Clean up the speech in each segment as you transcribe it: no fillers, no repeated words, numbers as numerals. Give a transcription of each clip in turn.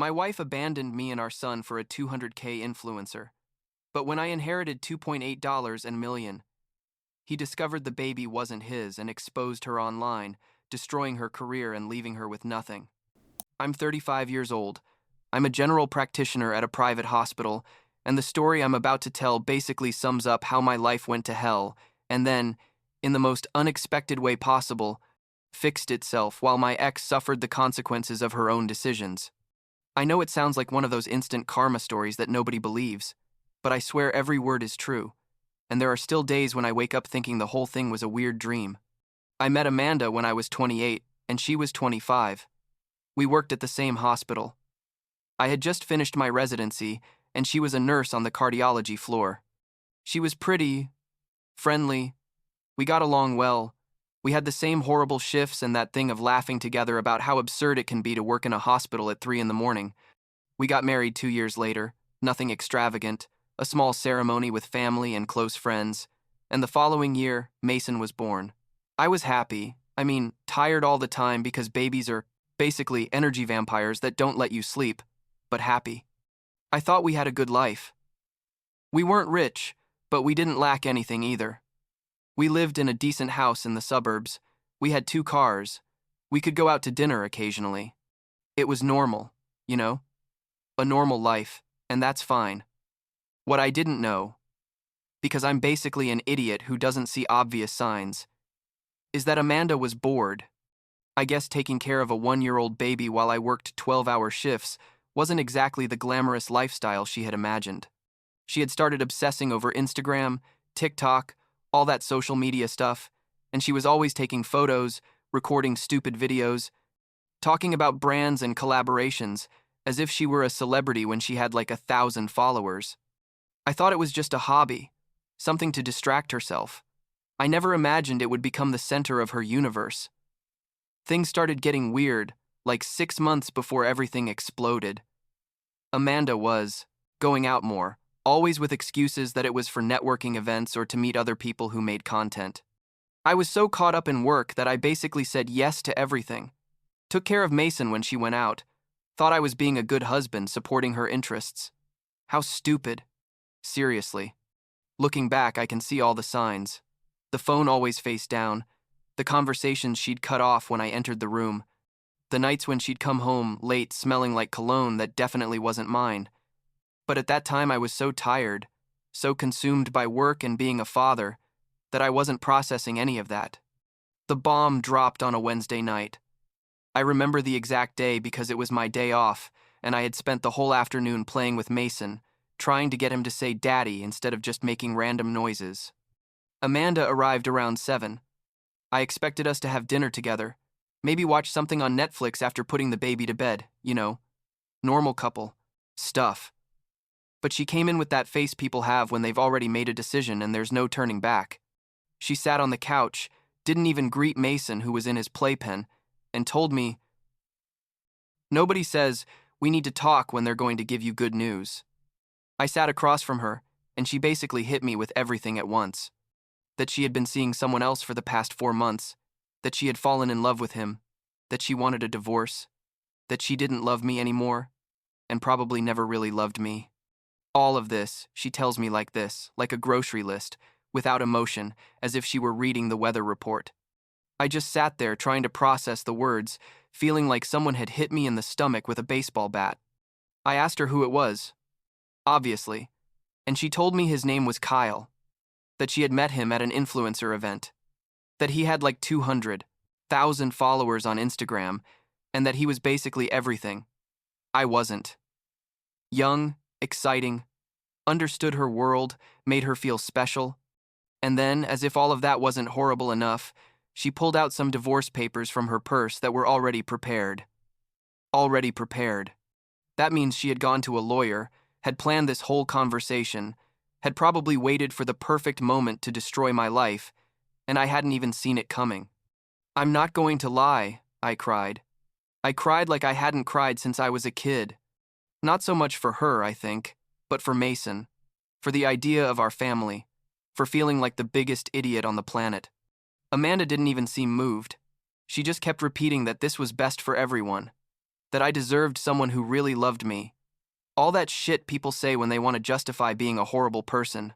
My wife abandoned me and our son for a 200K influencer. But when I inherited $2.8 and million, he discovered the baby wasn't his and exposed her online, destroying her career and leaving her with nothing. I'm 35 years old. I'm a general practitioner at a private hospital, and the story I'm about to tell basically sums up how my life went to hell and then, in the most unexpected way possible, fixed itself while my ex suffered the consequences of her own decisions. I know it sounds like one of those instant karma stories that nobody believes, but I swear every word is true, and there are still days when I wake up thinking the whole thing was a weird dream. I met Amanda when I was 28, and she was 25. We worked at the same hospital. I had just finished my residency, and she was a nurse on the cardiology floor. She was pretty, friendly. We got along well. We had the same horrible shifts and that thing of laughing together about how absurd it can be to work in a hospital at 3 in the morning. We got married 2 years later, nothing extravagant, a small ceremony with family and close friends, and the following year, Mason was born. I was happy, tired all the time because babies are basically energy vampires that don't let you sleep, but happy. I thought we had a good life. We weren't rich, but we didn't lack anything either. We lived in a decent house in the suburbs. We had 2 cars. We could go out to dinner occasionally. It was normal, you know? A normal life, and that's fine. What I didn't know, because I'm basically an idiot who doesn't see obvious signs, is that Amanda was bored. I guess taking care of a 1-year-old baby while I worked 12-hour shifts wasn't exactly the glamorous lifestyle she had imagined. She had started obsessing over Instagram, TikTok, all that social media stuff, and she was always taking photos, recording stupid videos, talking about brands and collaborations, as if she were a celebrity when she had like 1,000 followers. I thought it was just a hobby, something to distract herself. I never imagined it would become the center of her universe. Things started getting weird, like 6 months before everything exploded. Amanda was going out more, always with excuses that it was for networking events or to meet other people who made content. I was so caught up in work that I basically said yes to everything. Took care of Mason when she went out. Thought I was being a good husband, supporting her interests. How stupid. Seriously. Looking back, I can see all the signs. The phone always face down. The conversations she'd cut off when I entered the room. The nights when she'd come home late smelling like cologne that definitely wasn't mine. But at that time I was so tired, so consumed by work and being a father, that I wasn't processing any of that. The bomb dropped on a Wednesday night. I remember the exact day because it was my day off, and I had spent the whole afternoon playing with Mason, trying to get him to say daddy instead of just making random noises. Amanda arrived around 7. I expected us to have dinner together, maybe watch something on Netflix after putting the baby to bed, normal couple stuff. But she came in with that face people have when they've already made a decision and there's no turning back. She sat on the couch, didn't even greet Mason, who was in his playpen, and told me, "Nobody says, we need to talk when they're going to give you good news." I sat across from her, and she basically hit me with everything at once. That she had been seeing someone else for the past 4 months, that she had fallen in love with him, that she wanted a divorce, that she didn't love me anymore, and probably never really loved me. All of this, she tells me like this, like a grocery list, without emotion, as if she were reading the weather report. I just sat there trying to process the words, feeling like someone had hit me in the stomach with a baseball bat. I asked her who it was, obviously, and she told me his name was Kyle, that she had met him at an influencer event, that he had like 200,000 followers on Instagram, and that he was basically everything. I wasn't. Young, exciting, understood her world, made her feel special, and then, as if all of that wasn't horrible enough, she pulled out some divorce papers from her purse that were already prepared. Already prepared. That means she had gone to a lawyer, had planned this whole conversation, had probably waited for the perfect moment to destroy my life, and I hadn't even seen it coming. "I'm not going to lie," I cried. I cried like I hadn't cried since I was a kid. Not so much for her, I think, but for Mason, for the idea of our family, for feeling like the biggest idiot on the planet. Amanda didn't even seem moved. She just kept repeating that this was best for everyone. that I deserved someone who really loved me. All that shit people say when they want to justify being a horrible person.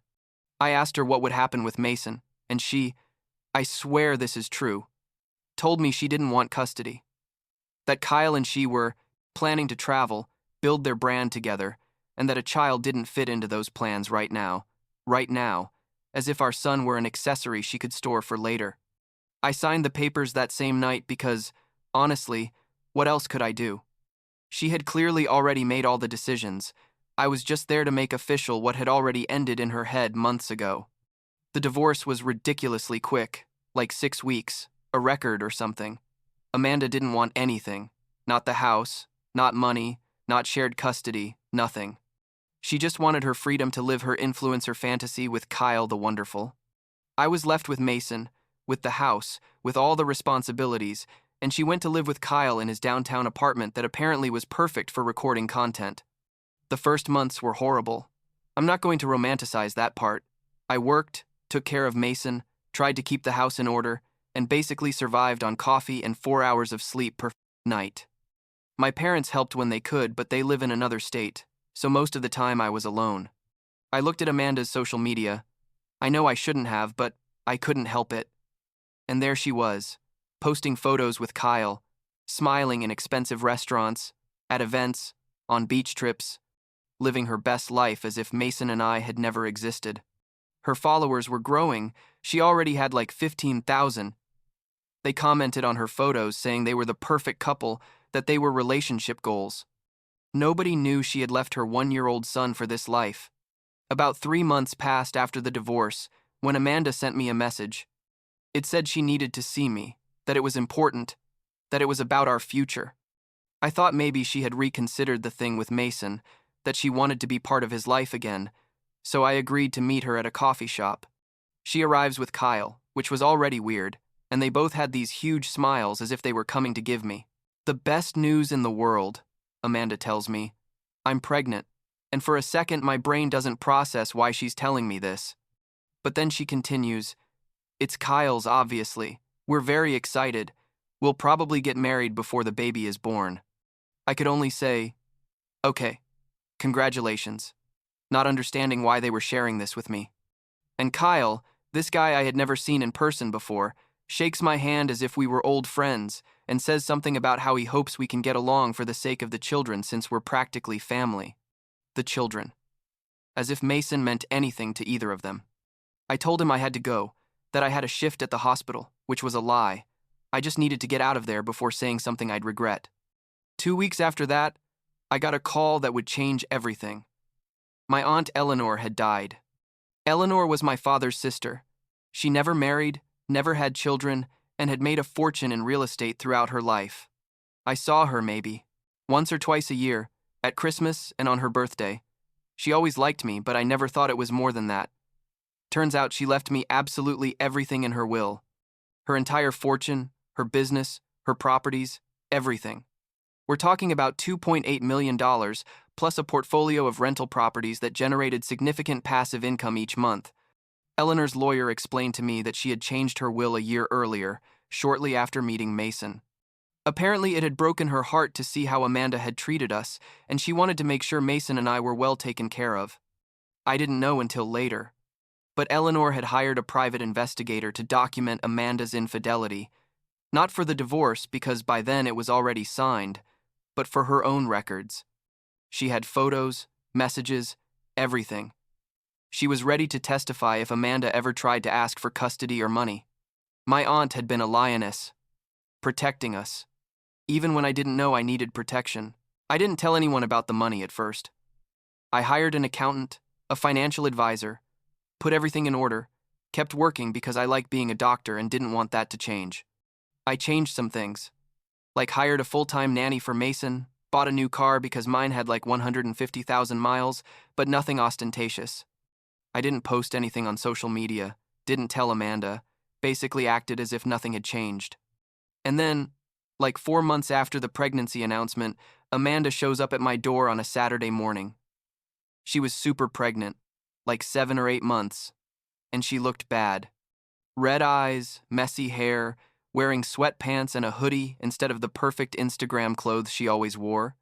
I asked her what would happen with Mason, and she, I swear this is true, told me she didn't want custody. That Kyle and she were planning to travel, build their brand together, and that a child didn't fit into those plans right now, as if our son were an accessory she could store for later. I signed the papers that same night because, honestly, what else could I do? She had clearly already made all the decisions. I was just there to make official what had already ended in her head months ago. The divorce was ridiculously quick, like 6 weeks, a record or something. Amanda didn't want anything. Not the house, not money, not shared custody, nothing. She just wanted her freedom to live her influencer fantasy with Kyle the Wonderful. I was left with Mason, with the house, with all the responsibilities, and she went to live with Kyle in his downtown apartment that apparently was perfect for recording content. The first months were horrible. I'm not going to romanticize that part. I worked, took care of Mason, tried to keep the house in order, and basically survived on coffee and 4 hours of sleep per night. My parents helped when they could, but they live in another state, so most of the time I was alone. I looked at Amanda's social media. I know I shouldn't have, but I couldn't help it. And there she was, posting photos with Kyle, smiling in expensive restaurants, at events, on beach trips, living her best life as if Mason and I had never existed. Her followers were growing. She already had like 15,000. They commented on her photos saying they were the perfect couple, that they were relationship goals. Nobody knew she had left her 1-year-old son for this life. About 3 months passed after the divorce when Amanda sent me a message. It said she needed to see me, that it was important, that it was about our future. I thought maybe she had reconsidered the thing with Mason, that she wanted to be part of his life again, so I agreed to meet her at a coffee shop. She arrives with Kyle, which was already weird, and they both had these huge smiles as if they were coming to give me the best news in the world. Amanda tells me, I'm pregnant, and for a second my brain doesn't process why she's telling me this. But then she continues, it's Kyle's, obviously. We're very excited. We'll probably get married before the baby is born. I could only say, okay, congratulations, not understanding why they were sharing this with me. And Kyle, this guy I had never seen in person before, shakes my hand as if we were old friends and says something about how he hopes we can get along for the sake of the children since we're practically family. The children. As if Mason meant anything to either of them. I told him I had to go, that I had a shift at the hospital, which was a lie. I just needed to get out of there before saying something I'd regret. 2 weeks after that, I got a call that would change everything. My aunt Eleanor had died. Eleanor was my father's sister. She never married, never had children, and had made a fortune in real estate throughout her life. I saw her maybe once or twice a year, at Christmas and on her birthday. She always liked me, but I never thought it was more than that. Turns out she left me absolutely everything in her will. Her entire fortune, her business, her properties, everything. We're talking about $2.8 million, plus a portfolio of rental properties that generated significant passive income each month. Eleanor's lawyer explained to me that she had changed her will a year earlier, shortly after meeting Mason. Apparently, it had broken her heart to see how Amanda had treated us, and she wanted to make sure Mason and I were well taken care of. I didn't know until later. But Eleanor had hired a private investigator to document Amanda's infidelity, not for the divorce because by then it was already signed, but for her own records. She had photos, messages, everything. She was ready to testify if Amanda ever tried to ask for custody or money. My aunt had been a lioness, protecting us. Even when I didn't know I needed protection, I didn't tell anyone about the money at first. I hired an accountant, a financial advisor, put everything in order, kept working because I like being a doctor and didn't want that to change. I changed some things, like hired a full-time nanny for Mason, bought a new car because mine had like 150,000 miles, but nothing ostentatious. I didn't post anything on social media, didn't tell Amanda, basically acted as if nothing had changed. And then, like 4 months after the pregnancy announcement, Amanda shows up at my door on a Saturday morning. She was super pregnant, like 7 or 8 months, and she looked bad. Red eyes, messy hair, wearing sweatpants and a hoodie instead of the perfect Instagram clothes she always wore.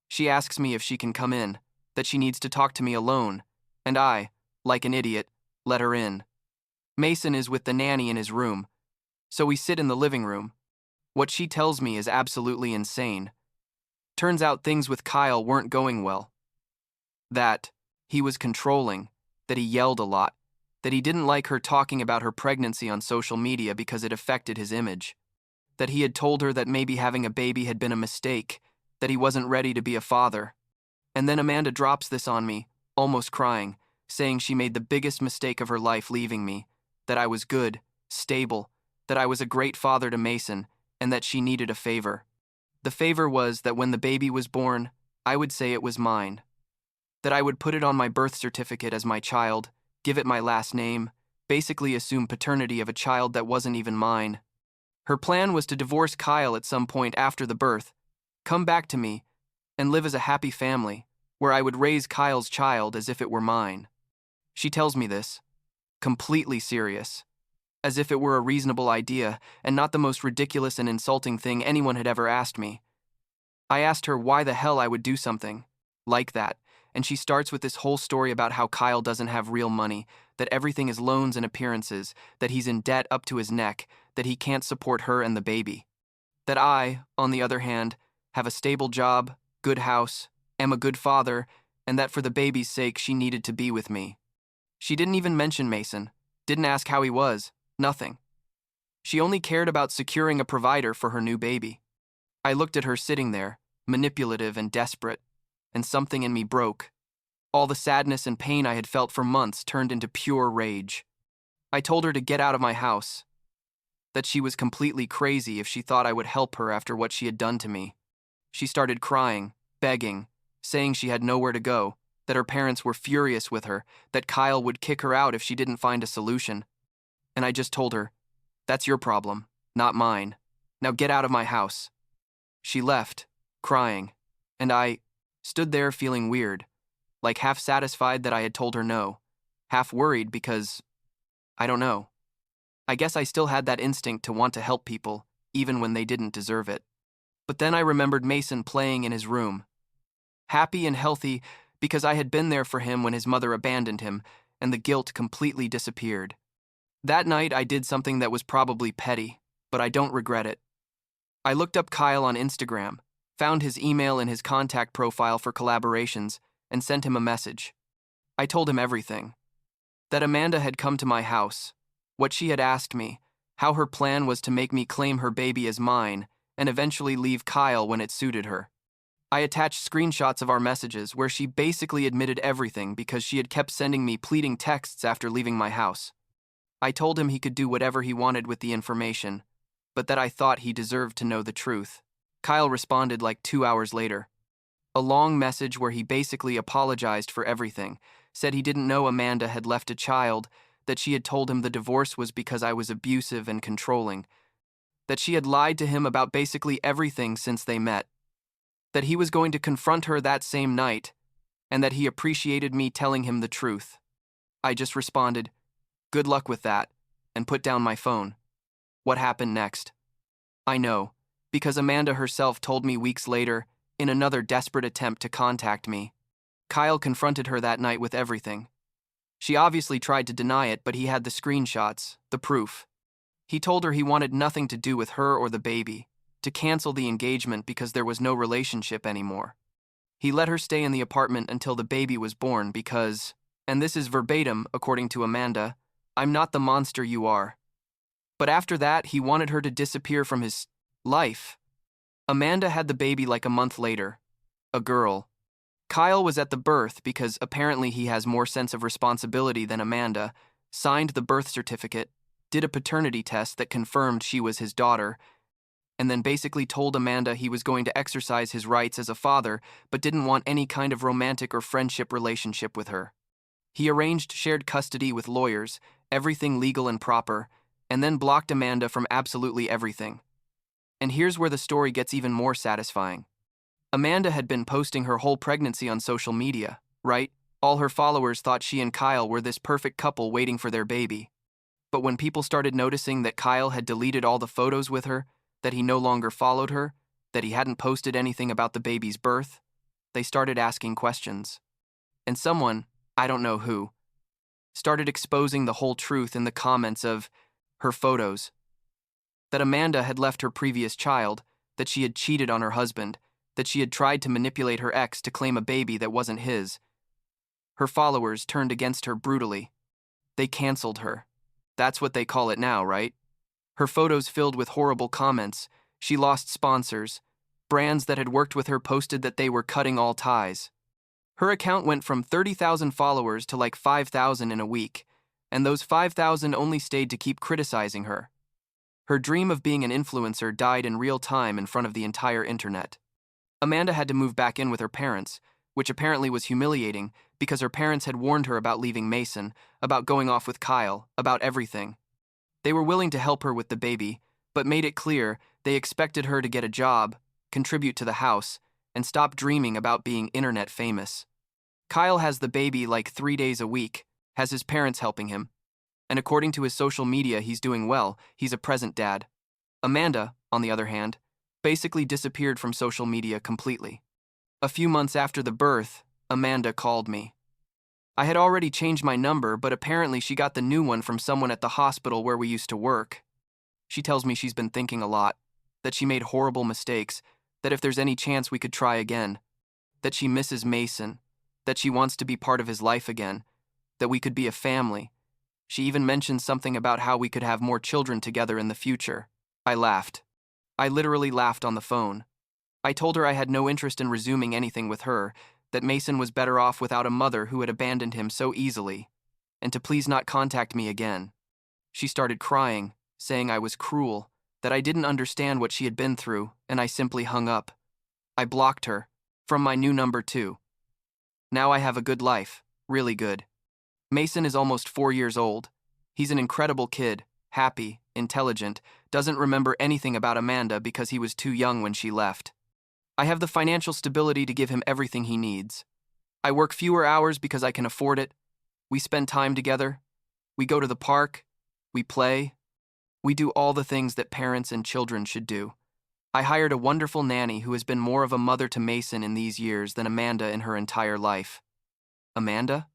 She asks me if she can come in, that she needs to talk to me alone, and I, like an idiot, let her in. Mason is with the nanny in his room, so we sit in the living room. What she tells me is absolutely insane. Turns out things with Kyle weren't going well. That he was controlling, that he yelled a lot, that he didn't like her talking about her pregnancy on social media because it affected his image, that he had told her that maybe having a baby had been a mistake, that he wasn't ready to be a father. And then Amanda drops this on me, almost crying, saying she made the biggest mistake of her life leaving me, that I was good, stable, that I was a great father to Mason, and that she needed a favor. The favor was that when the baby was born, I would say it was mine. That I would put it on my birth certificate as my child, give it my last name, basically assume paternity of a child that wasn't even mine. Her plan was to divorce Kyle at some point after the birth, come back to me, and live as a happy family, where I would raise Kyle's child as if it were mine. She tells me this, completely serious, as if it were a reasonable idea and not the most ridiculous and insulting thing anyone had ever asked me. I asked her why the hell I would do something like that, and she starts with this whole story about how Kyle doesn't have real money, that everything is loans and appearances, that he's in debt up to his neck, that he can't support her and the baby. That I, on the other hand, have a stable job, good house, am a good father, and that for the baby's sake she needed to be with me. She didn't even mention Mason, didn't ask how he was, nothing. She only cared about securing a provider for her new baby. I looked at her sitting there, manipulative and desperate, and something in me broke. All the sadness and pain I had felt for months turned into pure rage. I told her to get out of my house, that she was completely crazy if she thought I would help her after what she had done to me. She started crying, begging, saying she had nowhere to go, that her parents were furious with her, that Kyle would kick her out if she didn't find a solution. And I just told her, that's your problem, not mine. Now get out of my house. She left, crying, and I stood there feeling weird, like half satisfied that I had told her no, half worried because, I don't know. I guess I still had that instinct to want to help people, even when they didn't deserve it. But then I remembered Mason playing in his room, happy and healthy because I had been there for him when his mother abandoned him, and the guilt completely disappeared. That night I did something that was probably petty, but I don't regret it. I looked up Kyle on Instagram, found his email in his contact profile for collaborations, and sent him a message. I told him everything. That Amanda had come to my house, what she had asked me, how her plan was to make me claim her baby as mine, and eventually leave Kyle when it suited her. I attached screenshots of our messages where she basically admitted everything because she had kept sending me pleading texts after leaving my house. I told him he could do whatever he wanted with the information, but that I thought he deserved to know the truth. Kyle responded like 2 hours later. A long message where he basically apologized for everything, said he didn't know Amanda had left a child, that she had told him the divorce was because I was abusive and controlling, that she had lied to him about basically everything since they met, that he was going to confront her that same night, and that he appreciated me telling him the truth. I just responded, "Good luck with that," and put down my phone. What happened next? I know, because Amanda herself told me weeks later, in another desperate attempt to contact me. Kyle confronted her that night with everything. She obviously tried to deny it, but he had the screenshots, the proof. He told her he wanted nothing to do with her or the baby, to cancel the engagement because there was no relationship anymore. He let her stay in the apartment until the baby was born because, and this is verbatim according to Amanda, "I'm not the monster you are." But after that, he wanted her to disappear from his life. Amanda had the baby like a month later, a girl. Kyle was at the birth because apparently he has more sense of responsibility than Amanda, signed the birth certificate, did a paternity test that confirmed she was his daughter, and then basically told Amanda he was going to exercise his rights as a father but didn't want any kind of romantic or friendship relationship with her. He arranged shared custody with lawyers, everything legal and proper, and then blocked Amanda from absolutely everything. And here's where the story gets even more satisfying. Amanda had been posting her whole pregnancy on social media, right? All her followers thought she and Kyle were this perfect couple waiting for their baby. But when people started noticing that Kyle had deleted all the photos with her, that he no longer followed her, that he hadn't posted anything about the baby's birth, they started asking questions. And someone, I don't know who, started exposing the whole truth in the comments of her photos. That Amanda had left her previous child, that she had cheated on her husband, that she had tried to manipulate her ex to claim a baby that wasn't his. Her followers turned against her brutally. They canceled her. That's what they call it now, right? Her photos filled with horrible comments. She lost sponsors. Brands that had worked with her posted that they were cutting all ties. Her account went from 30,000 followers to like 5,000 in a week, and those 5,000 only stayed to keep criticizing her. Her dream of being an influencer died in real time in front of the entire internet. Amanda had to move back in with her parents, which apparently was humiliating because her parents had warned her about leaving Mason, about going off with Kyle, about everything. They were willing to help her with the baby, but made it clear they expected her to get a job, contribute to the house, and stop dreaming about being internet famous. Kyle has the baby like 3 days a week, has his parents helping him, and according to his social media, he's doing well. He's a present dad. Amanda, on the other hand, basically disappeared from social media completely. A few months after the birth, Amanda called me. I had already changed my number, but apparently she got the new one from someone at the hospital where we used to work. She tells me she's been thinking a lot, that she made horrible mistakes, that if there's any chance we could try again, that she misses Mason, that she wants to be part of his life again, that we could be a family. She even mentioned something about how we could have more children together in the future. I laughed. I literally laughed on the phone. I told her I had no interest in resuming anything with her, that Mason was better off without a mother who had abandoned him so easily, and to please not contact me again. She started crying, saying I was cruel, that I didn't understand what she had been through, and I simply hung up. I blocked her, from my new number too. Now I have a good life, really good. Mason is almost 4 years old. He's an incredible kid, happy, intelligent, doesn't remember anything about Amanda because he was too young when she left. I have the financial stability to give him everything he needs. I work fewer hours because I can afford it. We spend time together. We go to the park. We play. We do all the things that parents and children should do. I hired a wonderful nanny who has been more of a mother to Mason in these years than Amanda in her entire life. Amanda?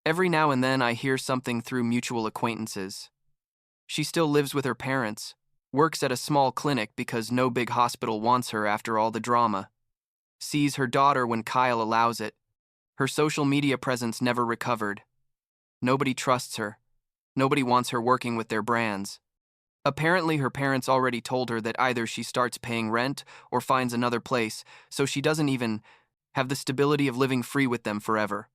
Every now and then I hear something through mutual acquaintances. She still lives with her parents, works at a small clinic because no big hospital wants her after all the drama, sees her daughter when Kyle allows it. Her social media presence never recovered. Nobody trusts her. Nobody wants her working with their brands. Apparently her parents already told her that either she starts paying rent or finds another place, so she doesn't even have the stability of living free with them forever.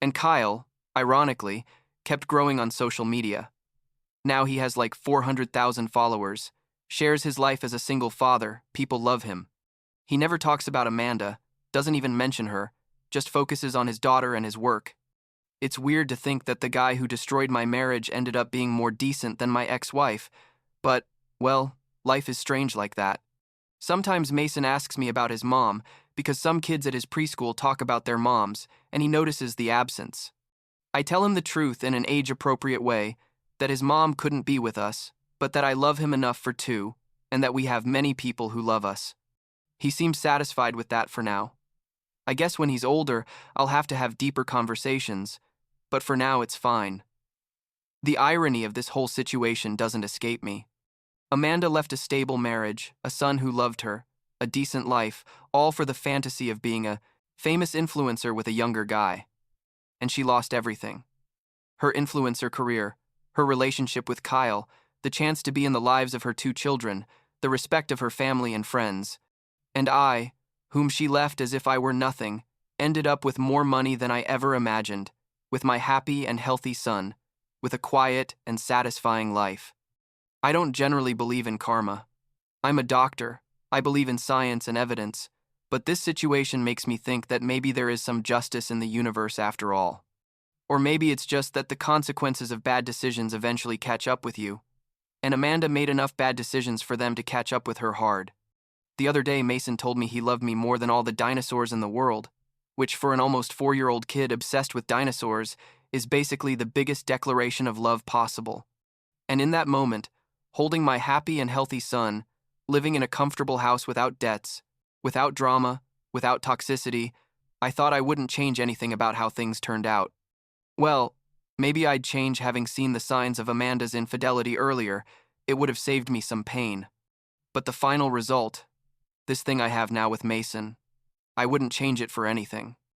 And Kyle, ironically, kept growing on social media. Now he has like 400,000 followers, shares his life as a single father, people love him. He never talks about Amanda, doesn't even mention her, just focuses on his daughter and his work. It's weird to think that the guy who destroyed my marriage ended up being more decent than my ex-wife, but, well, life is strange like that. Sometimes Mason asks me about his mom, because some kids at his preschool talk about their moms, and he notices the absence. I tell him the truth in an age-appropriate way, that his mom couldn't be with us, but that I love him enough for two, and that we have many people who love us. He seems satisfied with that for now. I guess when he's older, I'll have to have deeper conversations, but for now it's fine. The irony of this whole situation doesn't escape me. Amanda left a stable marriage, a son who loved her, a decent life, all for the fantasy of being a famous influencer with a younger guy. And she lost everything. Her influencer career, her relationship with Kyle, the chance to be in the lives of her 2 children, the respect of her family and friends. And I, whom she left as if I were nothing, ended up with more money than I ever imagined, with my happy and healthy son, with a quiet and satisfying life. I don't generally believe in karma. I'm a doctor. I believe in science and evidence, but this situation makes me think that maybe there is some justice in the universe after all. Or maybe it's just that the consequences of bad decisions eventually catch up with you, and Amanda made enough bad decisions for them to catch up with her hard. The other day, Mason told me he loved me more than all the dinosaurs in the world, which for an almost 4-year-old kid obsessed with dinosaurs is basically the biggest declaration of love possible. And in that moment, holding my happy and healthy son, living in a comfortable house without debts, without drama, without toxicity, I thought I wouldn't change anything about how things turned out. Well, maybe I'd change having seen the signs of Amanda's infidelity earlier. It would have saved me some pain. But the final result, this thing I have now with Mason, I wouldn't change it for anything.